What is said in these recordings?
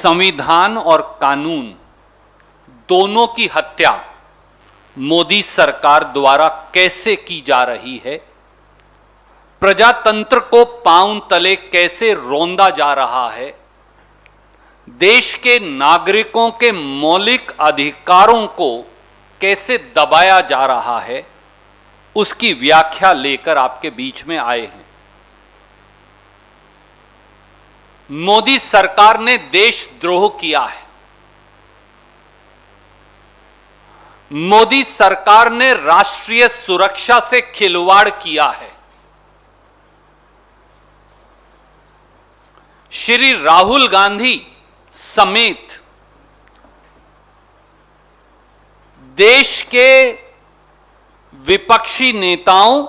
संविधान और कानून दोनों की हत्या मोदी सरकार द्वारा कैसे की जा रही है, प्रजातंत्र को पांव तले कैसे रौंदा जा रहा है, देश के नागरिकों के मौलिक अधिकारों को कैसे दबाया जा रहा है, उसकी व्याख्या लेकर आपके बीच में आए हैं। मोदी सरकार ने देशद्रोह किया है। मोदी सरकार ने राष्ट्रीय सुरक्षा से खिलवाड़ किया है। श्री राहुल गांधी समेत देश के विपक्षी नेताओं,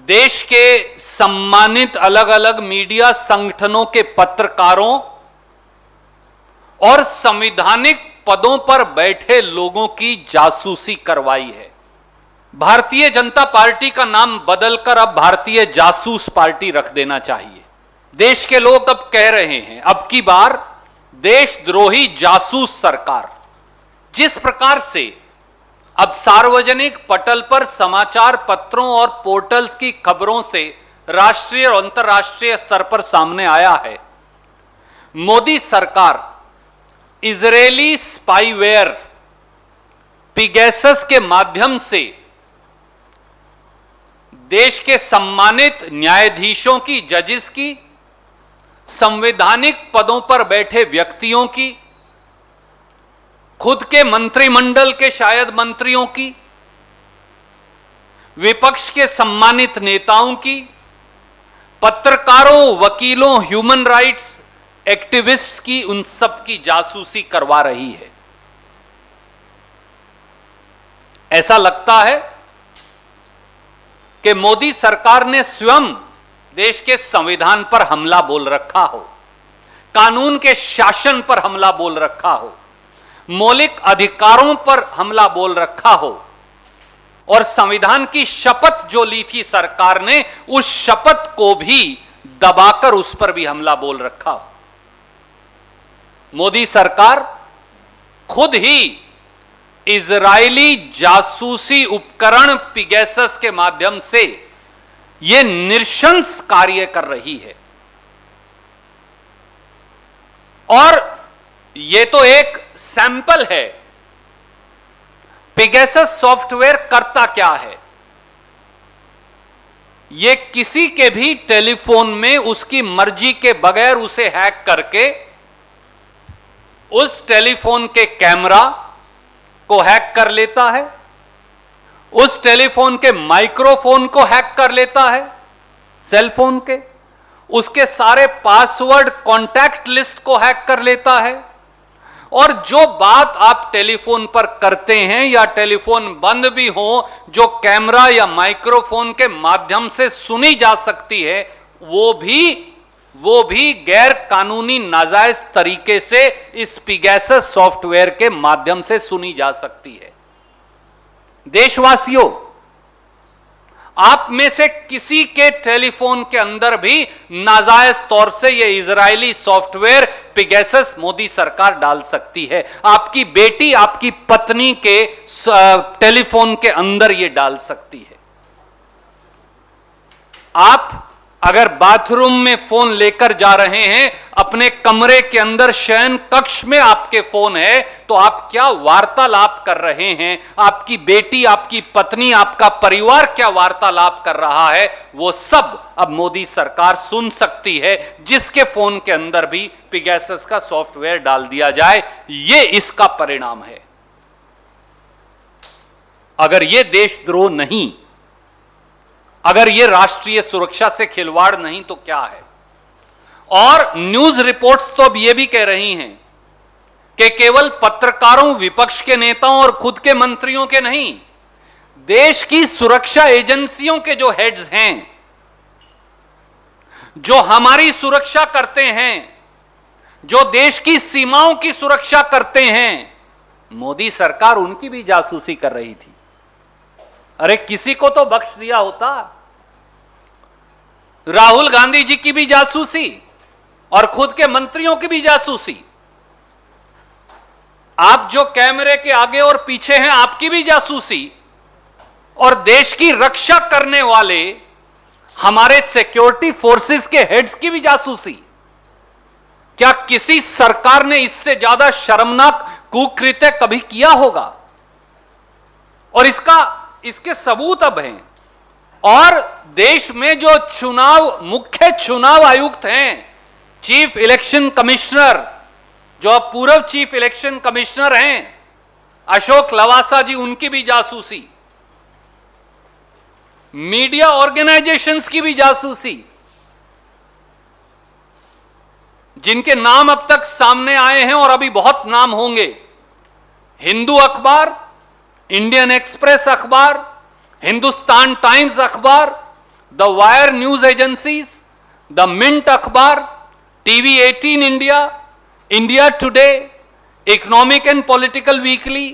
देश के सम्मानित अलग अलग मीडिया संगठनों के पत्रकारों और संवैधानिक पदों पर बैठे लोगों की जासूसी करवाई है। भारतीय जनता पार्टी का नाम बदलकर अब भारतीय जासूस पार्टी रख देना चाहिए। देश के लोग अब कह रहे हैं, अब की बार देशद्रोही जासूस सरकार। जिस प्रकार से अब सार्वजनिक पटल पर समाचार पत्रों और पोर्टल्स की खबरों से राष्ट्रीय और अंतर्राष्ट्रीय स्तर पर सामने आया है, मोदी सरकार इजरायली स्पाईवेयर पिगैसस के माध्यम से देश के सम्मानित न्यायाधीशों की, जजेस की, संवैधानिक पदों पर बैठे व्यक्तियों की, खुद के मंत्रिमंडल के शायद मंत्रियों की, विपक्ष के सम्मानित नेताओं की, पत्रकारों, वकीलों, ह्यूमन राइट्स एक्टिविस्ट्स की, उन सब की जासूसी करवा रही है। ऐसा लगता है कि मोदी सरकार ने स्वयं देश के संविधान पर हमला बोल रखा हो, कानून के शासन पर हमला बोल रखा हो, मौलिक अधिकारों पर हमला बोल रखा हो और संविधान की शपथ जो ली थी सरकार ने, उस शपथ को भी दबाकर उस पर भी हमला बोल रखा हो। मोदी सरकार खुद ही इजरायली जासूसी उपकरण पिगैसस के माध्यम से यह नृशंस कार्य कर रही है। और यह तो एक सैंपल है। पिगैसस सॉफ्टवेयर करता क्या है? यह किसी के भी टेलीफोन में उसकी मर्जी के बगैर उसे हैक करके उस टेलीफोन के कैमरा को हैक कर लेता है, उस टेलीफोन के माइक्रोफोन को हैक कर लेता है, सेलफोन के, उसके सारे पासवर्ड, कॉन्टैक्ट लिस्ट को हैक कर लेता है, और जो बात आप टेलीफोन पर करते हैं या टेलीफोन बंद भी हो, जो कैमरा या माइक्रोफोन के माध्यम से सुनी जा सकती है, वो भी गैर कानूनी नाजायज तरीके से इस पिगैसस सॉफ्टवेयर के माध्यम से सुनी जा सकती है। देशवासियों, आप में से किसी के टेलीफोन के अंदर भी नाजायज तौर से यह इजरायली सॉफ्टवेयर पिगैसस मोदी सरकार डाल सकती है। आपकी बेटी, आपकी पत्नी के टेलीफोन के अंदर यह डाल सकती है। आप अगर बाथरूम में फोन लेकर जा रहे हैं, अपने कमरे के अंदर शयन कक्ष में आपके फोन है, तो आप क्या वार्तालाप कर रहे हैं, आपकी बेटी, आपकी पत्नी, आपका परिवार क्या वार्तालाप कर रहा है, वो सब अब मोदी सरकार सुन सकती है, जिसके फोन के अंदर भी पिगैसस का सॉफ्टवेयर डाल दिया जाए। ये इसका परिणाम है। अगर यह देशद्रोह नहीं, अगर यह राष्ट्रीय सुरक्षा से खिलवाड़ नहीं, तो क्या है? और न्यूज रिपोर्ट्स तो अब यह भी कह रही हैं कि केवल पत्रकारों, विपक्ष के नेताओं और खुद के मंत्रियों के नहीं, देश की सुरक्षा एजेंसियों के जो हेड्स हैं, जो हमारी सुरक्षा करते हैं, जो देश की सीमाओं की सुरक्षा करते हैं, मोदी सरकार उनकी भी जासूसी कर रही थी। अरे किसी को तो बख्श दिया होता। राहुल गांधी जी की भी जासूसी, और खुद के मंत्रियों की भी जासूसी। आप जो कैमरे के आगे और पीछे हैं, आपकी भी जासूसी, और देश की रक्षा करने वाले हमारे सिक्योरिटी फोर्सेस के हेड्स की भी जासूसी। क्या किसी सरकार ने इससे ज्यादा शर्मनाक कुकृत्य कभी किया होगा? और इसके सबूत अब हैं। और देश में जो मुख्य चुनाव आयुक्त हैं, चीफ इलेक्शन कमिश्नर, जो अब पूर्व चीफ इलेक्शन कमिश्नर हैं अशोक लवासा जी, उनकी भी जासूसी। मीडिया ऑर्गेनाइजेशंस की भी जासूसी, जिनके नाम अब तक सामने आए हैं और अभी बहुत नाम होंगे। हिंदू अखबार, इंडियन एक्सप्रेस अखबार, हिंदुस्तान टाइम्स अखबार, the Wire news agencies, the Mint अखबार, TV 18 India, India Today, Economic and Political Weekly,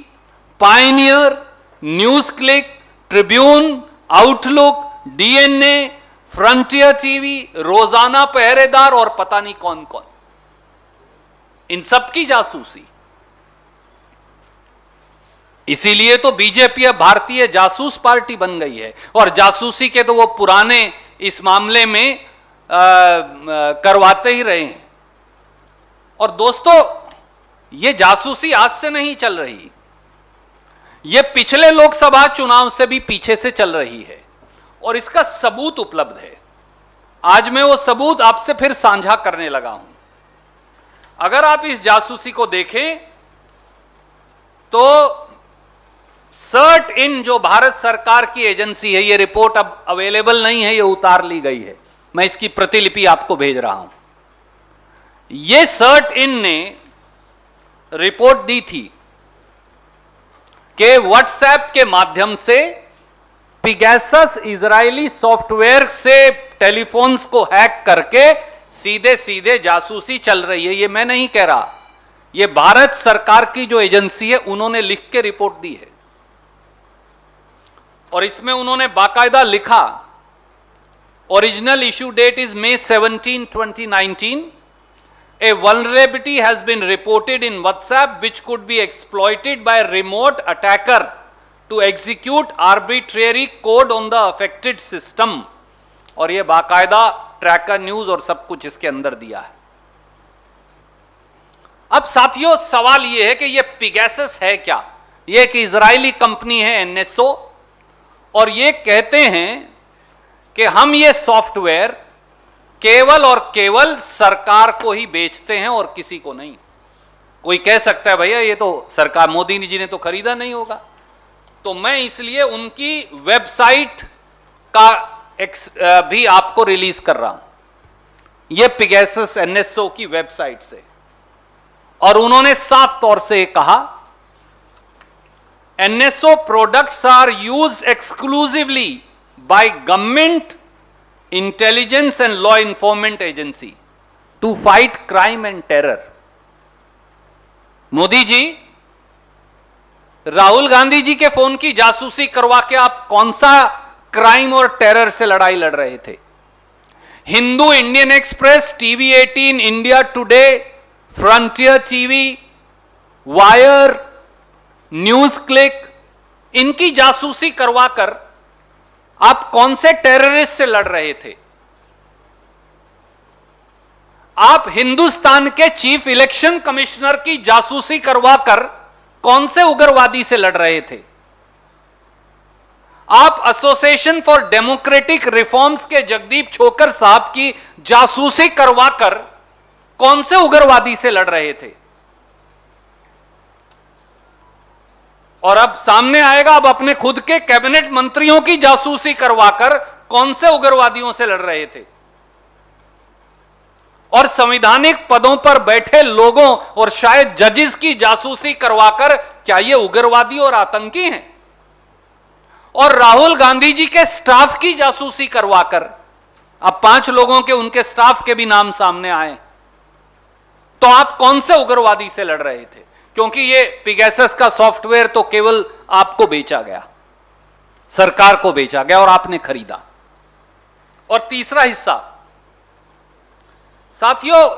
Pioneer, News Click, Tribune, Outlook, DNA, Frontier TV, Rozana Pehredar और पता नहीं कौन कौन, इन सब की जासूसी। इसीलिए तो बीजेपी अब भारतीय जासूस पार्टी बन गई है। और जासूसी के तो वो पुराने इस मामले में करवाते ही रहे हैं। और दोस्तों, ये जासूसी आज से नहीं चल रही, ये पिछले लोकसभा चुनाव से भी पीछे से चल रही है और इसका सबूत उपलब्ध है। आज मैं वो सबूत आपसे फिर साझा करने लगा हूं। अगर आप इस जासूसी को देखें तो सर्ट इन, जो भारत सरकार की एजेंसी है, ये रिपोर्ट अब अवेलेबल नहीं है, ये उतार ली गई है, मैं इसकी प्रतिलिपि आपको भेज रहा हूं। ये सर्ट इन ने रिपोर्ट दी थी कि व्हाट्सएप के माध्यम से पिगैसस इजरायली सॉफ्टवेयर से टेलीफोन्स को हैक करके सीधे सीधे जासूसी चल रही है। ये मैं नहीं कह रहा, ये भारत सरकार की जो एजेंसी है उन्होंने लिख के रिपोर्ट दी है। और इसमें उन्होंने बाकायदा लिखा, original issue date is May 17, 2019. A vulnerability has been reported in WhatsApp which could be exploited by a remote attacker to execute arbitrary code on the affected system. और ये बाकायदा ट्रैकर न्यूज और सब कुछ इसके अंदर दिया है। अब साथियों, सवाल ये है कि ये पिगैसस है क्या? ये एक इजरायली कंपनी है NSO, और ये कहते हैं कि हम ये सॉफ्टवेयर केवल और केवल सरकार को ही बेचते हैं और किसी को नहीं। कोई कह सकता है भैया ये तो सरकार, मोदी जी ने तो खरीदा नहीं होगा, तो मैं इसलिए उनकी वेबसाइट का भी आपको रिलीज कर रहा हूं, ये पिगैसस NSO की वेबसाइट से। और उन्होंने साफ तौर से कहा, NSO products are used exclusively by government, intelligence and law enforcement agency to fight crime and terror. Modi ji, Rahul Gandhi ji के फोन की जासूसी करवा के आप कौन सा क्राइम और टेरर से लड़ाई लड़ रहे थे? Hindu, Indian express, TV 18, India today, frontier TV, wire, news click, इनकी जासूसी करवाकर आप कौन से टेररिस्ट से लड़ रहे थे? आप हिंदुस्तान के चीफ इलेक्शन कमिश्नर की जासूसी करवाकर कौन से उग्रवादी से लड़ रहे थे? आप एसोसिएशन फॉर डेमोक्रेटिक रिफॉर्म्स के जगदीप छोकर साहब की जासूसी करवाकर कौन से उग्रवादी से लड़ रहे थे? और अब सामने आएगा, अब अपने खुद के कैबिनेट मंत्रियों की जासूसी करवाकर कौन से उग्रवादियों से लड़ रहे थे? और संवैधानिक पदों पर बैठे लोगों और शायद जजेस की जासूसी करवाकर क्या ये उग्रवादी और आतंकी हैं? और राहुल गांधी जी के स्टाफ की जासूसी करवाकर, अब 5 लोगों के, उनके स्टाफ के भी नाम सामने आए, तो आप कौन से उग्रवादी से लड़ रहे थे? क्योंकि ये पिगैसस का सॉफ्टवेयर तो केवल आपको बेचा गया, सरकार को बेचा गया और आपने खरीदा। और तीसरा हिस्सा, साथियों,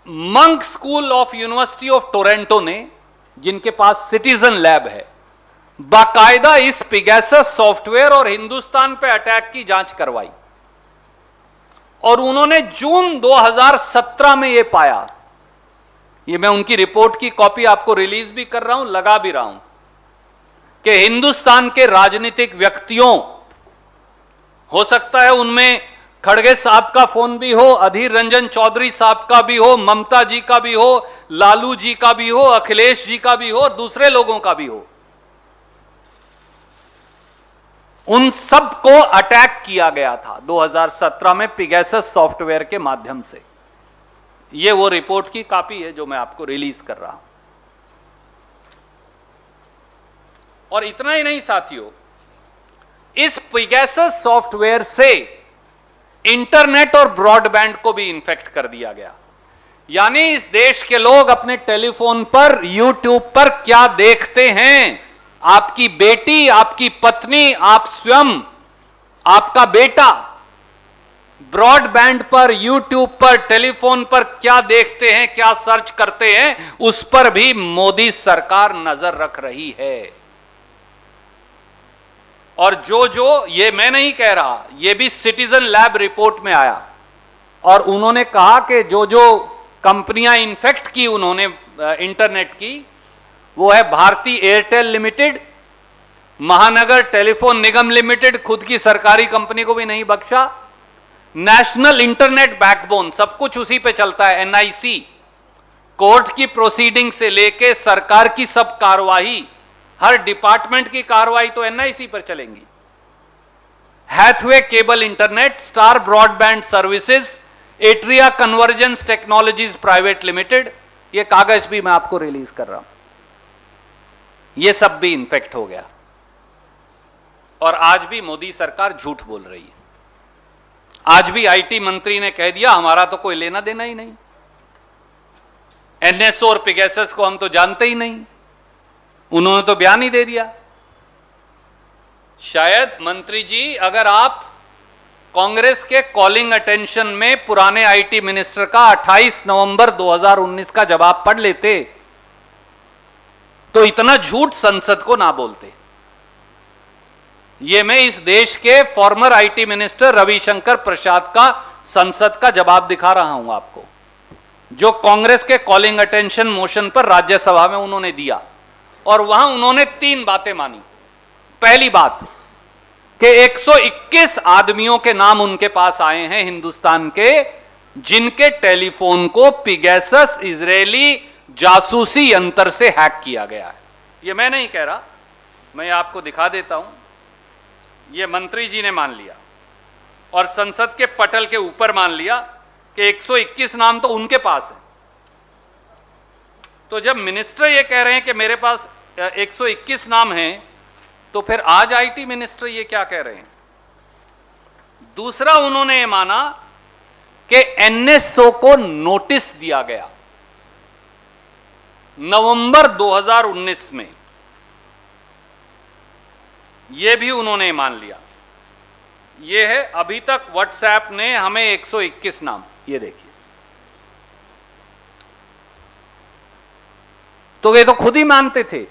monk school of university of Toronto ने, जिनके पास सिटीजन लैब है, बाकायदा इस पिगैसस सॉफ्टवेयर और हिंदुस्तान पे अटैक की जांच करवाई और उन्होंने जून 2017 में यह पाया, ये मैं उनकी रिपोर्ट की कॉपी आपको रिलीज भी कर रहा हूं, लगा भी रहा हूं, कि हिंदुस्तान के राजनीतिक व्यक्तियों, हो सकता है उनमें खड़गे साहब का फोन भी हो, अधीर रंजन चौधरी साहब का भी हो, ममता जी का भी हो, लालू जी का भी हो, अखिलेश जी का भी हो, दूसरे लोगों का भी हो, उन सबको अटैक किया गया था 2017 में पिगैसस सॉफ्टवेयर के माध्यम से। यह वो रिपोर्ट की कॉपी है जो मैं आपको रिलीज कर रहा हूं। और इतना ही नहीं साथियों, इस पिगैसस सॉफ्टवेयर से इंटरनेट और ब्रॉडबैंड को भी इन्फेक्ट कर दिया गया। यानी इस देश के लोग अपने टेलीफोन पर, यूट्यूब पर क्या देखते हैं, आपकी बेटी, आपकी पत्नी, आप स्वयं, आपका बेटा ब्रॉडबैंड पर, यूट्यूब पर, टेलीफोन पर क्या देखते हैं, क्या सर्च करते हैं, उस पर भी मोदी सरकार नजर रख रही है। और जो ये मैं नहीं कह रहा, ये भी सिटीजन लैब रिपोर्ट में आया और उन्होंने कहा कि जो कंपनियां इन्फेक्ट की उन्होंने इंटरनेट की, वो है भारती एयरटेल लिमिटेड, महानगर टेलीफोन निगम लिमिटेड, खुद की सरकारी कंपनी को भी नहीं बख्शा, नेशनल इंटरनेट बैकबोन, सब कुछ उसी पे चलता है, एनआईसी, कोर्ट की प्रोसीडिंग से लेके सरकार की सब कार्रवाई, हर डिपार्टमेंट की कार्रवाई तो एनआईसी पर चलेंगी। Hathway cable internet, Star broadband services, Atria convergence technologies private limited, ये कागज भी मैं आपको रिलीज कर रहा हूं, ये सब भी इन्फेक्ट हो गया। और आज भी मोदी सरकार झूठ बोल रही है। आज भी आईटी मंत्री ने कह दिया हमारा तो कोई लेना देना ही नहीं, एनएसओ और पिगैसस को हम तो जानते ही नहीं, उन्होंने तो बयान ही दे दिया। शायद मंत्री जी, अगर आप कांग्रेस के कॉलिंग अटेंशन में पुराने आईटी मिनिस्टर का 28 नवंबर 2019 का जवाब पढ़ लेते तो इतना झूठ संसद को ना बोलते। यह मैं इस देश के फॉर्मर आईटी मिनिस्टर रविशंकर प्रसाद का संसद का जवाब दिखा रहा हूं आपको, जो कांग्रेस के कॉलिंग अटेंशन मोशन पर राज्यसभा में उन्होंने दिया। और वहां उन्होंने 3 बातें मानी। पहली बात कि 121 आदमियों के नाम उनके पास आए हैं हिंदुस्तान के, जिनके टेलीफोन को पिगैसस इजरायली जासूसी यंत्र से हैक किया गया है। यह मैं नहीं कह रहा, मैं आपको दिखा देता हूं। यह मंत्री जी ने मान लिया और संसद के पटल के ऊपर मान लिया कि 121 नाम तो उनके पास है। तो जब मिनिस्टर ये कह रहे हैं कि मेरे पास 121 नाम हैं, तो फिर आज आईटी मिनिस्टर ये क्या कह रहे हैं? दूसरा, उन्होंने ये माना कि एनएसओ को नोटिस दिया गया नवंबर 2019 में, यह भी उन्होंने मान लिया। यह है अभी तक व्हाट्सएप ने हमें 121 नाम, ये देखिए, तो ये तो खुद ही मानते थे।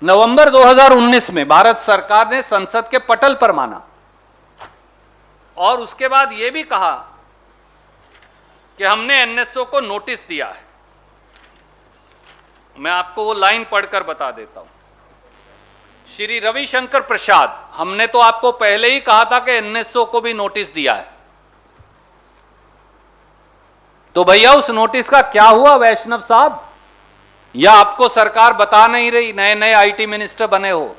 नवंबर 2019 में भारत सरकार ने संसद के पटल पर माना और उसके बाद यह भी कहा कि हमने एनएसओ को नोटिस दिया है। मैं आपको वो लाइन पढ़कर बता देता हूं। श्री रविशंकर प्रसाद, हमने तो आपको पहले ही कहा था कि एनएसओ को भी नोटिस दिया है, तो भैया उस नोटिस का क्या हुआ वैष्णव साहब? या आपको सरकार बता नहीं रही? नए नए आईटी मिनिस्टर बने हो,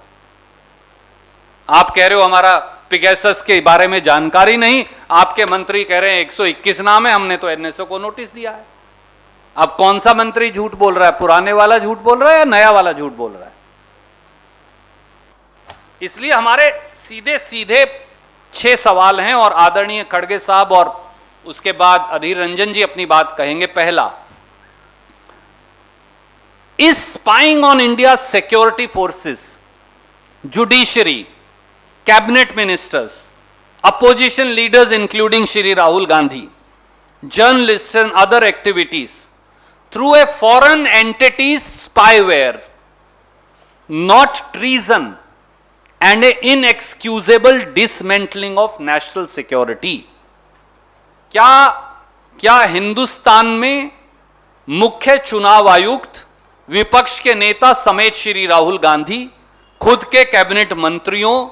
आप कह रहे हो हमारा पिगैसस के बारे में जानकारी नहीं, आपके मंत्री कह रहे हैं 121 नाम है, हमने तो एनएसओ को नोटिस दिया है। अब कौन सा मंत्री झूठ बोल रहा है? पुराने वाला झूठ बोल रहा है या नया वाला झूठ बोल रहा है? इसलिए हमारे सीधे सीधे 6 सवाल हैं और आदरणीय खड़गे साहब और उसके बाद अधीर रंजन जी अपनी बात कहेंगे। पहला, is spying on India security forces, judiciary, cabinet ministers, opposition leaders including Shri Rahul Gandhi journalists and other activities through a foreign entity's spyware, not treason and an inexcusable dismantling of national security. क्या हिंदुस्तान में मुख्य चुनाव आयुक्त, विपक्ष के नेता समेत श्री राहुल गांधी, खुद के कैबिनेट मंत्रियों,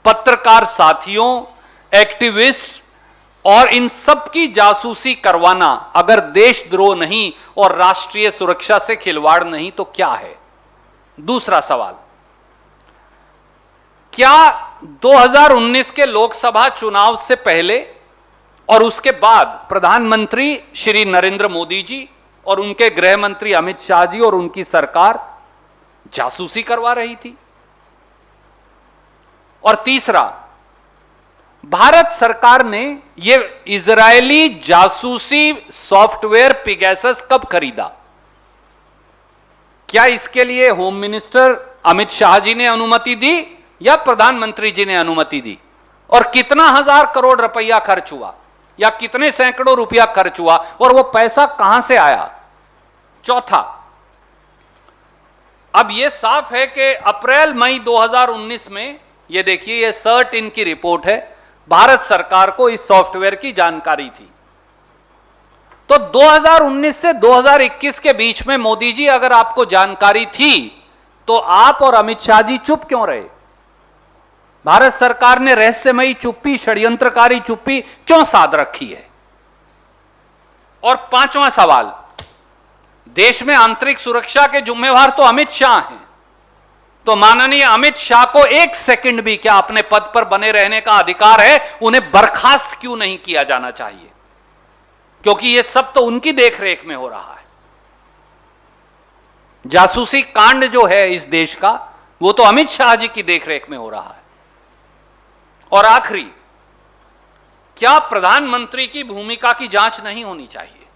पत्रकार साथियों, एक्टिविस्ट और इन सब की जासूसी करवाना अगर देशद्रोह नहीं और राष्ट्रीय सुरक्षा से खिलवाड़ नहीं तो क्या है? दूसरा सवाल, क्या 2019 के लोकसभा चुनाव से पहले और उसके बाद प्रधानमंत्री श्री नरेंद्र मोदी जी और उनके गृह मंत्री अमित शाह जी और उनकी सरकार जासूसी करवा रही थी? और तीसरा, भारत सरकार ने यह इजरायली जासूसी सॉफ्टवेयर पिगैसस कब खरीदा? क्या इसके लिए होम मिनिस्टर अमित शाह जी ने अनुमति दी या प्रधानमंत्री जी ने अनुमति दी? और कितना हजार करोड़ रुपया खर्च हुआ या कितने सैकड़ों रुपया खर्च हुआ और वो पैसा कहां से आया? चौथा, अब यह साफ है कि अप्रैल मई 2019 में, यह देखिए, यह सर्ट इन की रिपोर्ट है, भारत सरकार को इस सॉफ्टवेयर की जानकारी थी। तो 2019 से 2021 के बीच में मोदी जी अगर आपको जानकारी थी तो आप और अमित शाह जी चुप क्यों रहे? भारत सरकार ने रहस्यमयी चुप्पी, षड्यंत्रकारी चुप्पी क्यों साध रखी है? और पांचवां सवाल, देश में आंतरिक सुरक्षा के जिम्मेवार तो अमित शाह हैं, तो माननीय अमित शाह को एक सेकंड भी क्या अपने पद पर बने रहने का अधिकार है? उन्हें बर्खास्त क्यों नहीं किया जाना चाहिए? क्योंकि यह सब तो उनकी देखरेख में हो रहा है। जासूसी कांड जो है इस देश का, वो तो अमित शाह जी की देखरेख में हो रहा है। और आखिरी, क्या प्रधानमंत्री की भूमिका की जांच नहीं होनी चाहिए?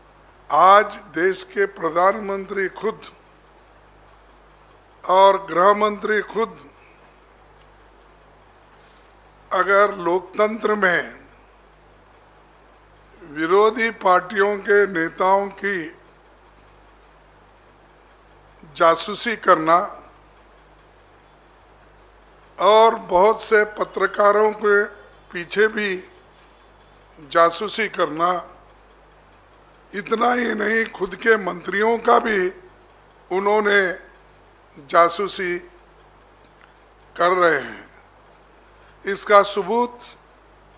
आज देश के प्रधानमंत्री खुद और गृह मंत्री खुद अगर लोकतंत्र में विरोधी पार्टियों के नेताओं की जासूसी करना और बहुत से पत्रकारों के पीछे भी जासूसी करना, इतना ही नहीं खुद के मंत्रियों का भी उन्होंने जासूसी कर रहे हैं, इसका सबूत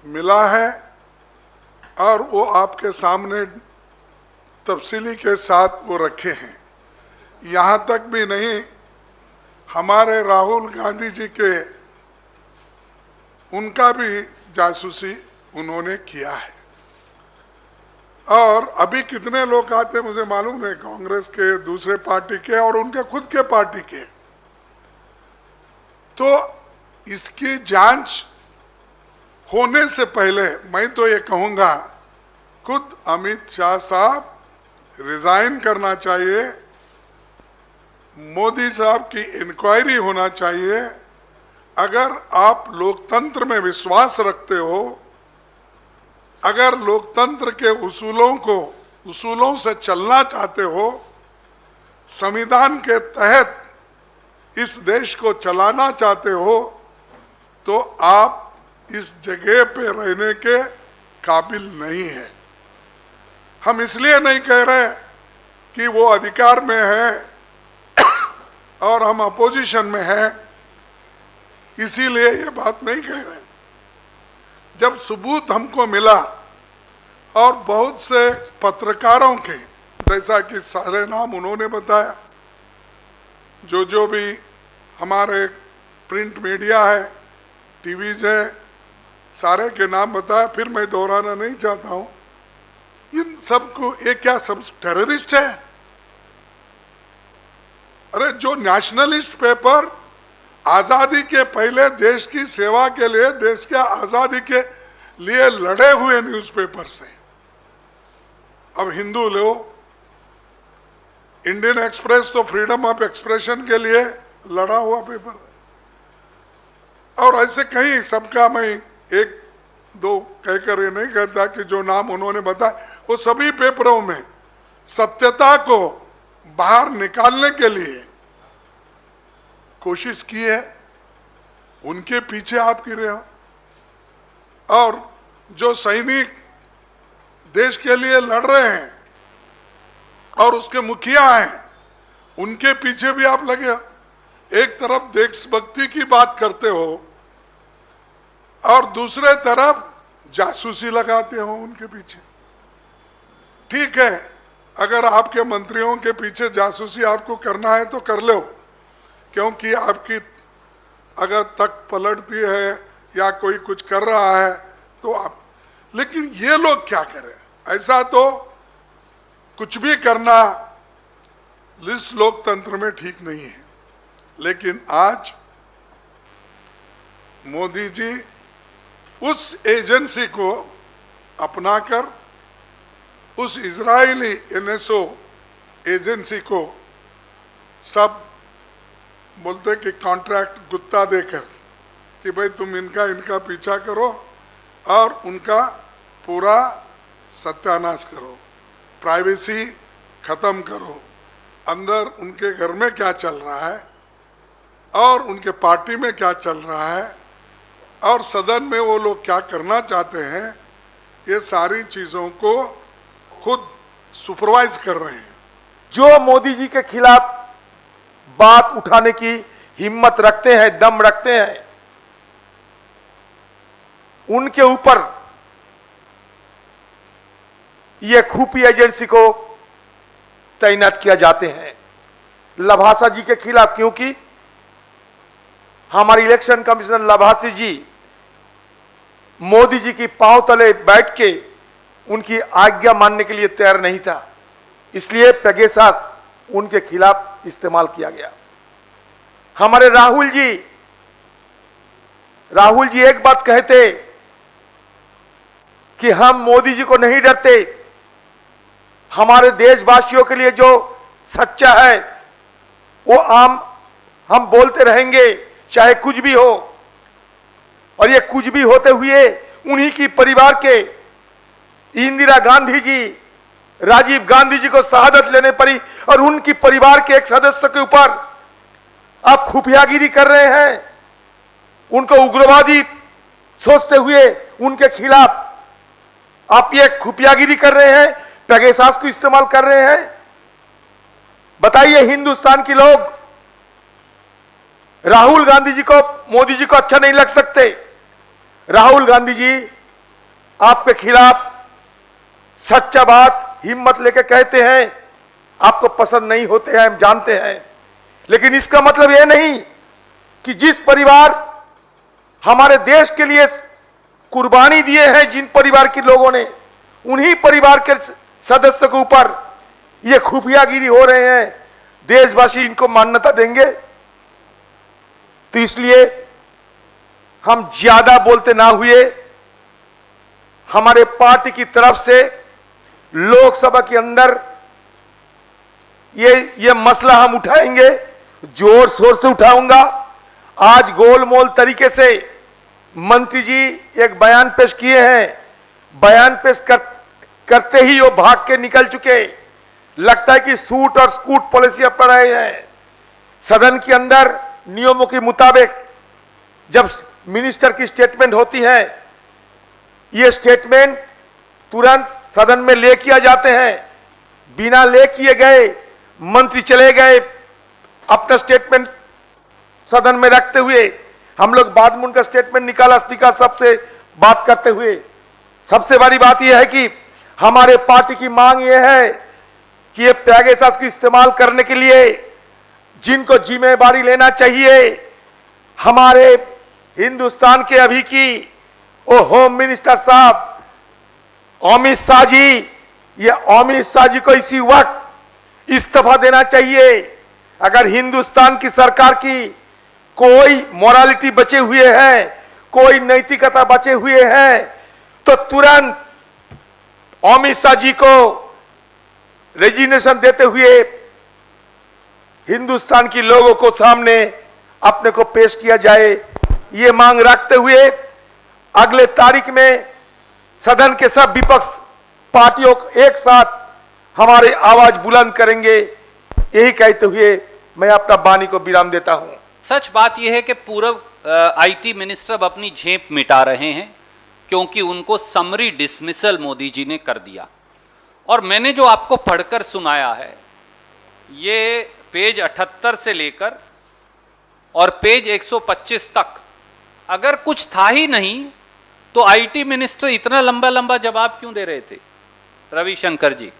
मिला है और वो आपके सामने तफसीली के साथ वो रखे हैं। यहाँ तक भी नहीं, हमारे राहुल गांधी जी के, उनका भी जासूसी उन्होंने किया है। और अभी कितने लोग आते मुझे मालूम है, कांग्रेस के, दूसरे पार्टी के और उनके खुद के पार्टी के। तो इसकी जांच होने से पहले मैं तो ये कहूँगा, खुद अमित शाह साहब रिजाइन करना चाहिए, मोदी साहब की इंक्वायरी होना चाहिए। अगर आप लोकतंत्र में विश्वास रखते हो, अगर लोकतंत्र के उसूलों से चलना चाहते हो, संविधान के तहत इस देश को चलाना चाहते हो, तो आप इस जगह पे रहने के काबिल नहीं है। हम इसलिए नहीं कह रहे कि वो अधिकार में है और हम अपोजिशन में हैं, इसीलिए ये बात नहीं कह रहे। जब सबूत हमको मिला और बहुत से पत्रकारों के, जैसा कि सारे नाम उन्होंने बताया, जो भी हमारे प्रिंट मीडिया है, टीवीज है, सारे के नाम बताया, फिर मैं दोहराना नहीं चाहता हूँ। इन सबको, ये क्या सब टेररिस्ट है? अरे जो नेशनलिस्ट पेपर आज़ादी के पहले देश की सेवा के लिए, देश के आज़ादी के लिए लड़े हुए न्यूज़पेपर्स हैं। अब हिंदू लो, इंडियन एक्सप्रेस तो फ्रीडम ऑफ एक्सप्रेशन के लिए लड़ा हुआ पेपर है। और ऐसे कहीं सबका मैं एक दो कहकर ये नहीं कहता कि जो नाम उन्होंने बताया वो सभी पेपरों में सत्यता को बाहर निकालने के लिए कोशिश की है, उनके पीछे आप गिरे हो। और जो सैनिक देश के लिए लड़ रहे हैं और उसके मुखिया हैं, उनके पीछे भी आप लगे हो। एक तरफ देशभक्ति की बात करते हो और दूसरे तरफ जासूसी लगाते हो उनके पीछे। ठीक है, अगर आपके मंत्रियों के पीछे जासूसी आपको करना है तो कर लो, क्योंकि आपकी अगर तक पलटती है या कोई कुछ कर रहा है तो आप, लेकिन ये लोग क्या करें? ऐसा तो कुछ भी करना इस लोकतंत्र में ठीक नहीं है। लेकिन आज मोदी जी उस एजेंसी को अपनाकर उस इजरायली एनएसओ एजेंसी को सब बोलते कि कॉन्ट्रैक्ट गुत्ता देकर कि भाई तुम इनका पीछा करो और उनका पूरा सत्यानाश करो, प्राइवेसी खत्म करो, अंदर उनके घर में क्या चल रहा है और उनके पार्टी में क्या चल रहा है और सदन में वो लोग क्या करना चाहते हैं, ये सारी चीजों को खुद सुपरवाइज कर रहे हैं। जो मोदी जी के खिलाफ बात उठाने की हिम्मत रखते हैं, दम रखते हैं, उनके ऊपर ये खुफिया एजेंसी को तैनात किया जाते हैं। लभासा जी के खिलाफ, क्योंकि हमारे इलेक्शन कमिश्नर लभासी जी मोदी जी की पांव तले बैठ के उनकी आज्ञा मानने के लिए तैयार नहीं था, इसलिए पेगासस उनके खिलाफ इस्तेमाल किया गया। हमारे राहुल जी एक बात कहते कि हम मोदी जी को नहीं डरते, हमारे देशवासियों के लिए जो सच्चा है वो हम बोलते रहेंगे, चाहे कुछ भी हो। और ये कुछ भी होते हुए उन्हीं की परिवार के इंदिरा गांधी जी, राजीव गांधी जी को शहादत लेने पड़ी और उनकी परिवार के एक सदस्य के ऊपर आप खुफियागिरी कर रहे हैं, उनको उग्रवादी सोचते हुए उनके खिलाफ आप ये खुफियागिरी कर रहे हैं, पेगासस को इस्तेमाल कर रहे हैं। बताइए, हिंदुस्तान के लोग राहुल गांधी जी को, मोदी जी को अच्छा नहीं लग सकते? राहुल गांधी जी आपके खिलाफ सच्चा बात हिम्मत लेके कहते हैं, आपको पसंद नहीं होते हैं, हम जानते हैं, लेकिन इसका मतलब यह नहीं कि जिस परिवार हमारे देश के लिए कुर्बानी दिए हैं, जिन परिवार के लोगों ने, उन्हीं परिवार के सदस्य के ऊपर ये खुफियागिरी हो रहे हैं, देशवासी इनको मान्यता देंगे? तो इसलिए हम ज्यादा बोलते ना हुए, हमारे पार्टी की तरफ से लोकसभा के अंदर ये मसला हम उठाएंगे, जोर शोर से उठाऊंगा। आज गोलमोल तरीके से मंत्री जी एक बयान पेश किए हैं, बयान पेश करते ही वो भाग के निकल चुके। लगता है कि सूट और स्कूट पॉलिसी अपना रहे हैं। सदन के अंदर नियमों के मुताबिक जब मिनिस्टर की स्टेटमेंट होती है, ये स्टेटमेंट तुरंत सदन में ले किया जाते हैं। बिना ले किए गए मंत्री चले गए अपना स्टेटमेंट सदन में रखते हुए, हम लोग बाद में उनका स्टेटमेंट निकाला स्पीकर साहब से बात करते हुए। सबसे बड़ी बात यह है कि हमारे पार्टी की मांग यह है कि ये पेगासस को इस्तेमाल करने के लिए जिनको जिम्मेदारी लेना चाहिए, हमारे हिंदुस्तान के अभी की वो होम मिनिस्टर साहब अमित शाह जी, ये अमित शाह जी को इसी वक्त इस्तीफा देना चाहिए। अगर हिंदुस्तान की सरकार की कोई मोरालिटी बचे हुए है, कोई नैतिकता बचे हुए है, तो तुरंत अमित शाह जी को रेजिग्नेशन देते हुए हिंदुस्तान के लोगों को सामने अपने को पेश किया जाए। ये मांग रखते हुए अगले तारीख में सदन के सब विपक्ष पार्टियों को एक साथ हमारे आवाज बुलंद करेंगे। यही कहते हुए मैं अपना वाणी को विराम देता हूं। सच बात यह है कि पूर्व आईटी मिनिस्टर अब अपनी झेप मिटा रहे हैं क्योंकि उनको समरी डिसमिसल मोदी जी ने कर दिया। और मैंने जो आपको पढ़कर सुनाया है ये पेज 78 से लेकर और पेज 125 तक, अगर कुछ था ही नहीं तो आईटी मिनिस्टर इतना लंबा लंबा जवाब क्यों दे रहे थे? रविशंकर जी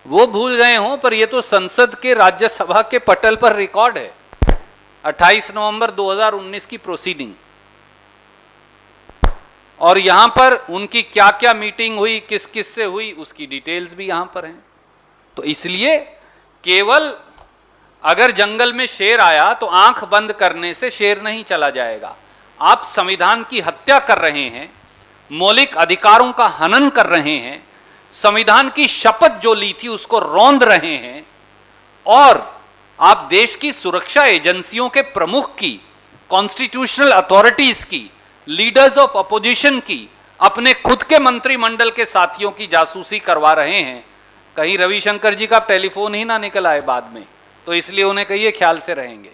वो भूल गए हों, पर ये तो संसद के राज्यसभा के पटल पर रिकॉर्ड है, 28 नवंबर 2019 की प्रोसीडिंग। और यहां पर उनकी क्या क्या मीटिंग हुई, किस किस से हुई, उसकी डिटेल्स भी यहां पर हैं। तो इसलिए केवल अगर जंगल में शेर आया तो आंख बंद करने से शेर नहीं चला जाएगा। आप संविधान की हत्या कर रहे हैं, मौलिक अधिकारों का हनन कर रहे हैं, संविधान की शपथ जो ली थी उसको रौंद रहे हैं, और आप देश की सुरक्षा एजेंसियों के प्रमुख की, कॉन्स्टिट्यूशनल अथॉरिटीज की, लीडर्स ऑफ अपोजिशन की, अपने खुद के मंत्रिमंडल के साथियों की जासूसी करवा रहे हैं। कहीं रविशंकर जी का टेलीफोन ही ना निकल आए बाद में, तो इसलिए उन्हें कहिए ख्याल से रहेंगे।